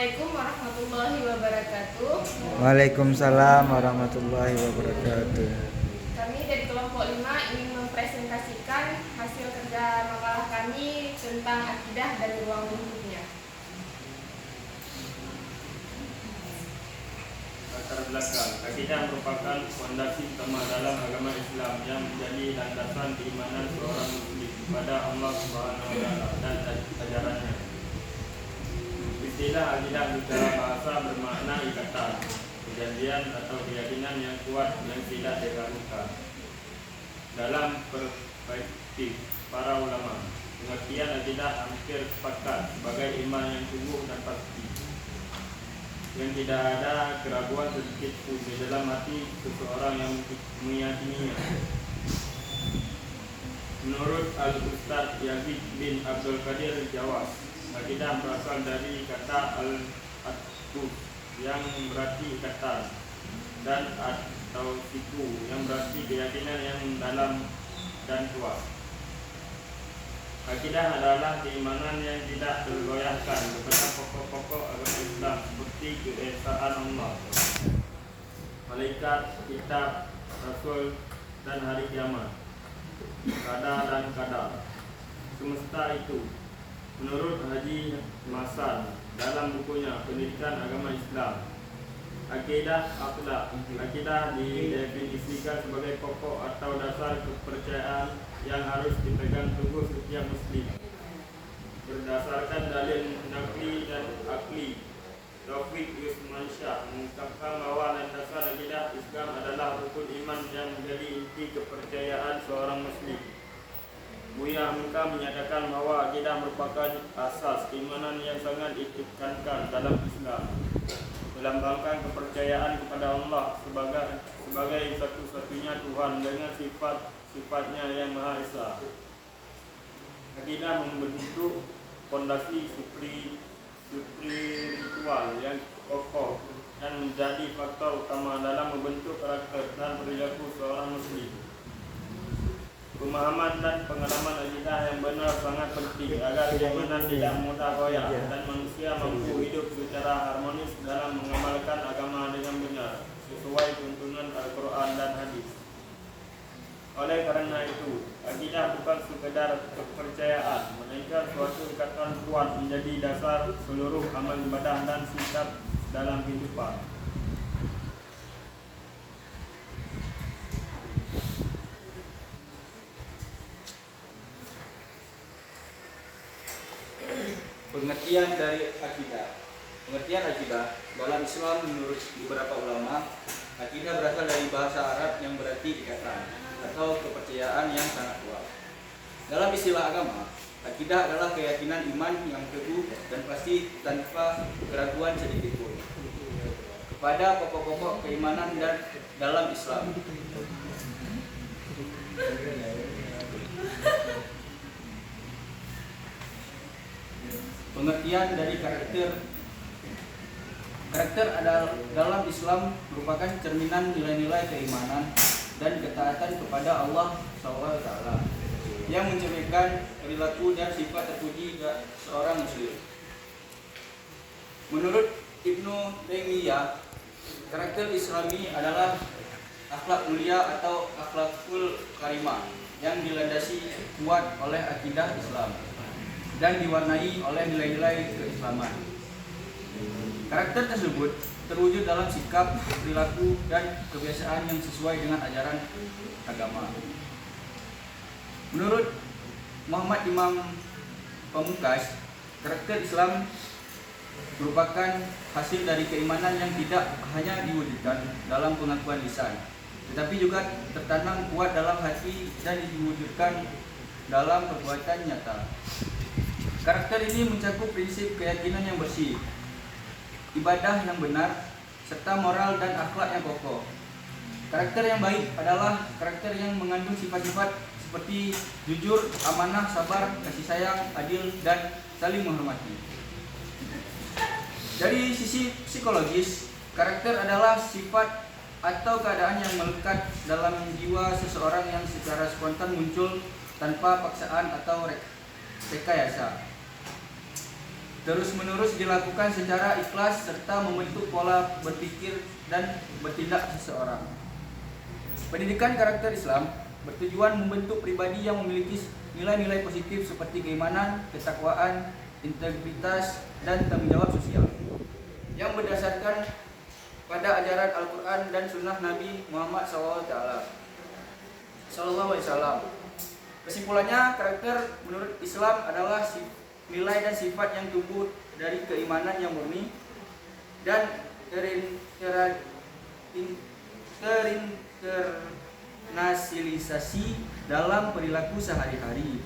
Assalamualaikum warahmatullahi wabarakatuh. Waalaikumsalam warahmatullahi wabarakatuh. Kami dari kelompok 5 ingin mempresentasikan hasil kerja makalah kami tentang akidah dan ruang lingkupnya. Latar belakang. Akidah merupakan fondasi utama dalam agama Islam yang menjadi landasan keimanan seorang muslim kepada Allah Subhanahu wa taala dan ajarannya. Istilah akidah secara bahasa bermakna ikatan, perjanjian atau keyakinan yang kuat yang tidak diragukan. Dalam perspektif para ulama, pengertian akidah hampir sepakat sebagai iman yang sungguh dan pasti, yang tidak ada keraguan sedikit pun di dalam hati seseorang yang meyakininya. Menurut Al-Ustaz Yazid bin Abdul Qadir Jawas, akidah berasal dari kata al-atqu yang berarti ikatan, dan atau siku yang berarti keyakinan yang dalam dan kuat. Akidah adalah keimanan yang tidak tergoyahkan kepada pokok-pokok agama Islam seperti keesaan Allah, malaikat, kitab, rasul, dan hari kiamat, qada dan qadar, semesta itu. Menurut Haji Masan dalam bukunya Pendidikan Agama Islam, akidah akhlak, akidah didefinisikan sebagai pokok atau dasar kepercayaan yang harus dipegang teguh setiap muslim berdasarkan dalil nakli dan akli. Taufik Yusmansyah mengungkapkan bahwa landasan akidah Islam adalah rukun iman yang menjadi inti kepercayaan seorang muslim. Buya Hamka menyatakan bahwa akidah merupakan asas keimanan yang sangat ditekankan dalam Islam, melambangkan kepercayaan kepada Allah sebagai satu-satunya Tuhan dengan sifat-sifatnya yang Maha Esa. Akidah membentuk fondasi spiritual yang kokoh dan menjadi faktor utama dalam membentuk karakter dan perilaku seorang muslim. Pemahaman dan pengalaman akidah yang benar sangat penting agar keimanan tidak mudah goyah dan manusia mampu hidup secara harmonis dalam mengamalkan agama dengan benar sesuai tuntunan Al-Quran dan Hadis. Oleh karena itu, akidah bukan sekedar kepercayaan, melainkan suatu ikatan kuat menjadi dasar seluruh amal ibadah dan sikap dalam kehidupan. Pengertian dari akidah. Pengertian akidah dalam Islam menurut beberapa ulama, akidah berasal dari bahasa Arab yang berarti ikatan atau kepercayaan yang sangat kuat. Dalam istilah agama, akidah adalah keyakinan iman yang teguh dan pasti tanpa keraguan sedikit pun kepada pokok-pokok keimanan dan dalam Islam. Pengertian dari karakter adalah dalam Islam merupakan cerminan nilai-nilai keimanan dan ketaatan kepada Allah SWT yang mencerminkan perilaku dan sifat terpuji seorang muslim. Menurut Ibnu Taimiyah, karakter Islami adalah akhlak mulia atau akhlakul karimah yang dilandasi kuat oleh akidah Islam dan diwarnai oleh nilai-nilai keislaman. Karakter tersebut terwujud dalam sikap, perilaku, dan kebiasaan yang sesuai dengan ajaran agama. Menurut Muhammad Imam Pamungkas, karakter Islam merupakan hasil dari keimanan yang tidak hanya diwujudkan dalam pengakuan lisan, tetapi juga tertanam kuat dalam hati dan diwujudkan dalam perbuatan nyata. Karakter ini mencakup prinsip keyakinan yang bersih, ibadah yang benar, serta moral dan akhlak yang kokoh. Karakter yang baik adalah karakter yang mengandung sifat-sifat seperti jujur, amanah, sabar, kasih sayang, adil, dan saling menghormati. Dari sisi psikologis, karakter adalah sifat atau keadaan yang melekat dalam jiwa seseorang yang secara spontan muncul tanpa paksaan atau rekayasa. terus-menerus dilakukan secara ikhlas serta membentuk pola berpikir dan bertindak seseorang. Pendidikan karakter Islam bertujuan membentuk pribadi yang memiliki nilai-nilai positif seperti keimanan, ketakwaan, integritas, dan tanggung jawab sosial yang berdasarkan pada ajaran Al-Quran dan Sunnah Nabi Muhammad SAW. Kesimpulannya, karakter menurut Islam adalah nilai dan sifat yang tumbuh dari keimanan yang murni dan terinternasionalisasi dalam perilaku sehari-hari,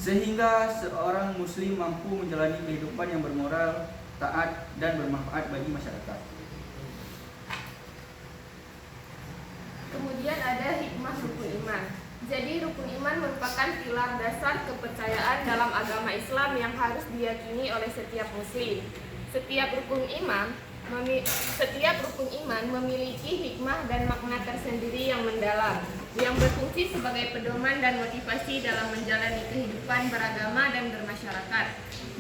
sehingga seorang muslim mampu menjalani kehidupan yang bermoral, taat, dan bermanfaat bagi masyarakat. Kemudian ada hikmah rukun iman. Jadi rukun iman merupakan pilar dasar kepercayaan dalam agama Islam yang harus diyakini oleh setiap muslim. Setiap rukun iman memiliki hikmah dan makna tersendiri yang mendalam, yang berfungsi sebagai pedoman dan motivasi dalam menjalani kehidupan beragama dan bermasyarakat.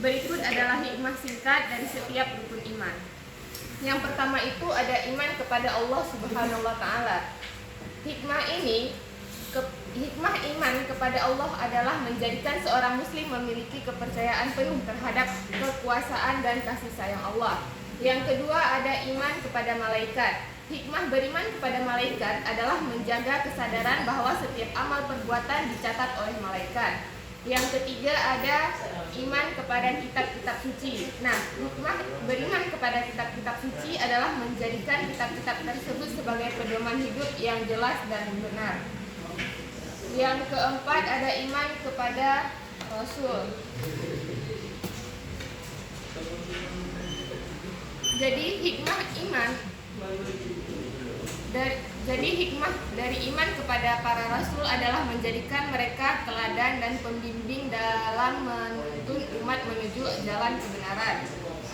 Berikut adalah hikmah singkat dari setiap rukun iman. Yang pertama itu ada iman kepada Allah Subhanahu wa Ta'ala. Hikmah iman kepada Allah adalah menjadikan seorang muslim memiliki kepercayaan penuh terhadap kekuasaan dan kasih sayang Allah. Yang kedua ada iman kepada malaikat. Hikmah beriman kepada malaikat adalah menjaga kesadaran bahwa setiap amal perbuatan dicatat oleh malaikat. Yang ketiga ada iman kepada kitab-kitab suci. Nah, hikmah beriman kepada kitab-kitab suci adalah menjadikan kitab-kitab tersebut sebagai pedoman hidup yang jelas dan benar. Yang keempat ada iman kepada Rasul. Jadi hikmah dari iman kepada para rasul adalah menjadikan mereka teladan dan pembimbing dalam menuntun umat menuju jalan kebenaran.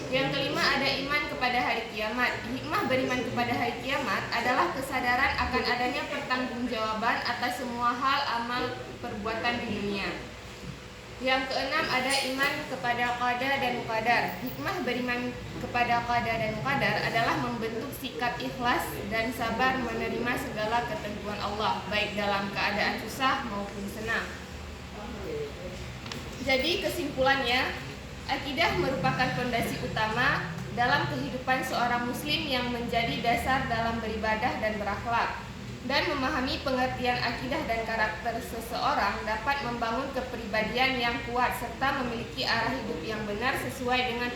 Yang kelima ada iman kepada hari kiamat. Hikmah beriman kepada hari kiamat adalah kesadaran akan adanya pertanggungjawaban atas semua hal amal perbuatan di dunia. Yang keenam ada iman kepada qada dan qadar. Hikmah beriman kepada qada dan qadar adalah membentuk sikap ikhlas dan sabar menerima segala ketentuan Allah, baik dalam keadaan susah maupun senang. Jadi kesimpulannya, akidah merupakan fondasi utama dalam kehidupan seorang muslim yang menjadi dasar dalam beribadah dan berakhlak. Dan memahami pengertian akidah dan karakter seseorang dapat membangun kepribadian yang kuat serta memiliki arah hidup yang benar sesuai dengan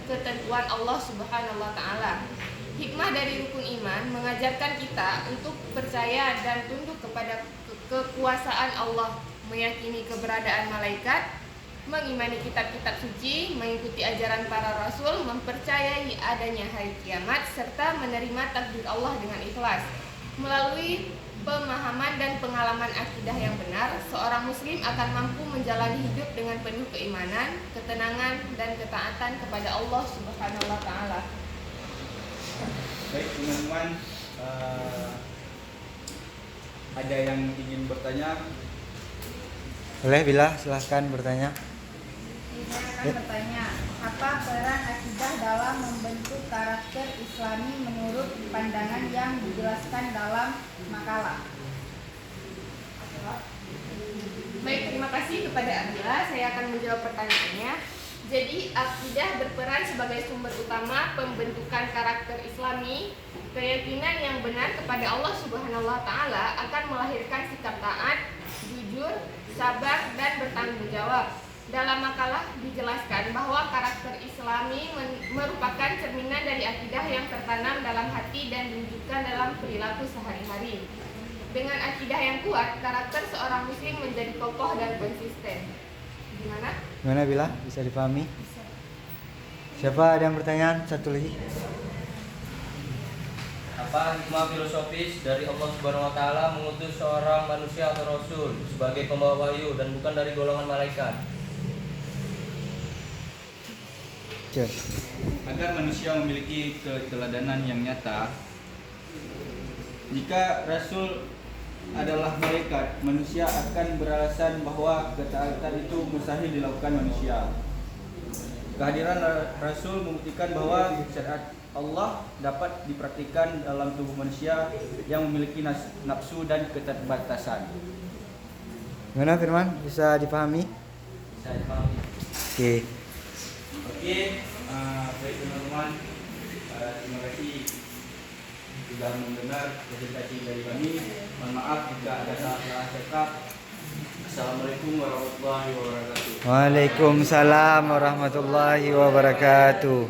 ketentuan Allah Subhanahu wa Ta'ala. Hikmah dari rukun iman mengajarkan kita untuk percaya dan tunduk kepada kekuasaan Allah, meyakini keberadaan malaikat, mengimani kitab-kitab suci, mengikuti ajaran para rasul, mempercayai adanya hari kiamat, serta menerima takdir Allah dengan ikhlas. Melalui pemahaman dan pengalaman akidah yang benar, seorang muslim akan mampu menjalani hidup dengan penuh keimanan, ketenangan, dan ketaatan kepada Allah Subhanahu wa Ta'ala. Baik teman-teman, ada yang ingin bertanya? Boleh Bila, silahkan bertanya. Saya akan bertanya, apa peran akidah dalam membentuk karakter Islami menurut pandangan yang dijelaskan dalam makalah? Baik, terima kasih kepada Abila. Saya akan menjawab pertanyaannya. Jadi, akidah berperan sebagai sumber utama pembentukan karakter Islami. Keyakinan yang benar kepada Allah Subhanahu wa Ta'ala akan melahirkan sikap taat, jujur, sabar, dan bertanggung jawab. Dalam makalah dijelaskan bahwa karakter Islami merupakan cerminan dari akidah yang tertanam dalam hati dan diwujudkan dalam perilaku sehari-hari. Dengan akidah yang kuat, karakter seorang muslim menjadi kokoh dan konsisten. Gimana Bila? Bisa dipahami? Siapa ada yang bertanya? Satu lagi. Apa hikmah filosofis dari Allah Subhanahu wa Ta'ala mengutus seorang manusia atau rasul sebagai pembawa wahyu dan bukan dari golongan malaikat? Agar manusia memiliki keteladanan yang nyata. Jika Rasul adalah malaikat, manusia akan beralasan bahwa ketaatan itu mustahil dilakukan manusia. Kehadiran Rasul membuktikan bahwa syariat Allah dapat dipraktikkan dalam tubuh manusia yang memiliki nafsu dan keterbatasan. Gimana Firman? Bisa dipahami? Bisa dipahami. Oke. Oke, baik teman-teman, terima kasih sudah mendengar presentasi dari kami. Mohon maaf jika ada salah-salah cakap. Assalamualaikum warahmatullahi wabarakatuh. Waalaikumsalam warahmatullahi wabarakatuh.